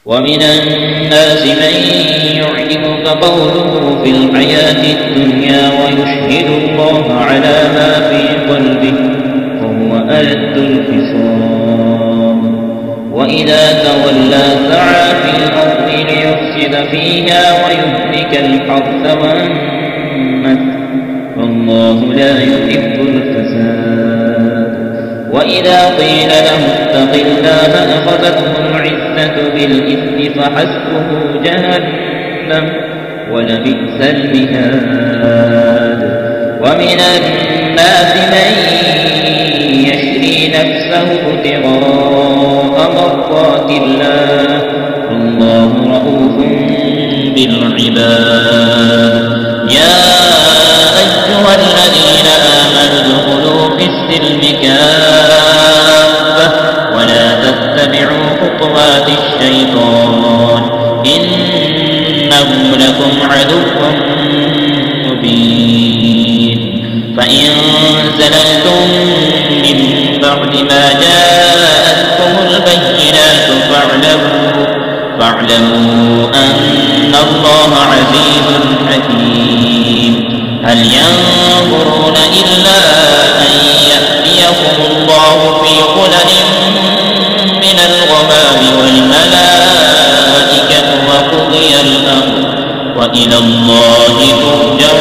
ومن الناس من يعجبك قوله في الحياة الدنيا ويشهد الله على ما في قلبه وهو ألد الخصام وإذا تولى سعى في الأرض ليفسد فيها ويهلك الحرث والنسل والله لا يحب الفساد وإذا قيل له اتق الله أخذته العزة بالإثم فحسبه جهنم ولبئس المهاد ومن الناس من يشري نفسه ابتغاء مرضات الله والله رؤوف بالعباد يا أيها الذين آمنوا ادخلوا في السلم كافة ولا تتبعوا خطوات الشيطان إنه لكم عدو مبين فإن زللتم من بعد ما جاءتكم البينات فاعلموا أن الله عزيز حكيم هل ينظرون إلا أن يأتيهم الله في ظلل من الغمام والملائكة وقضي الأمر وإلى الله ترجع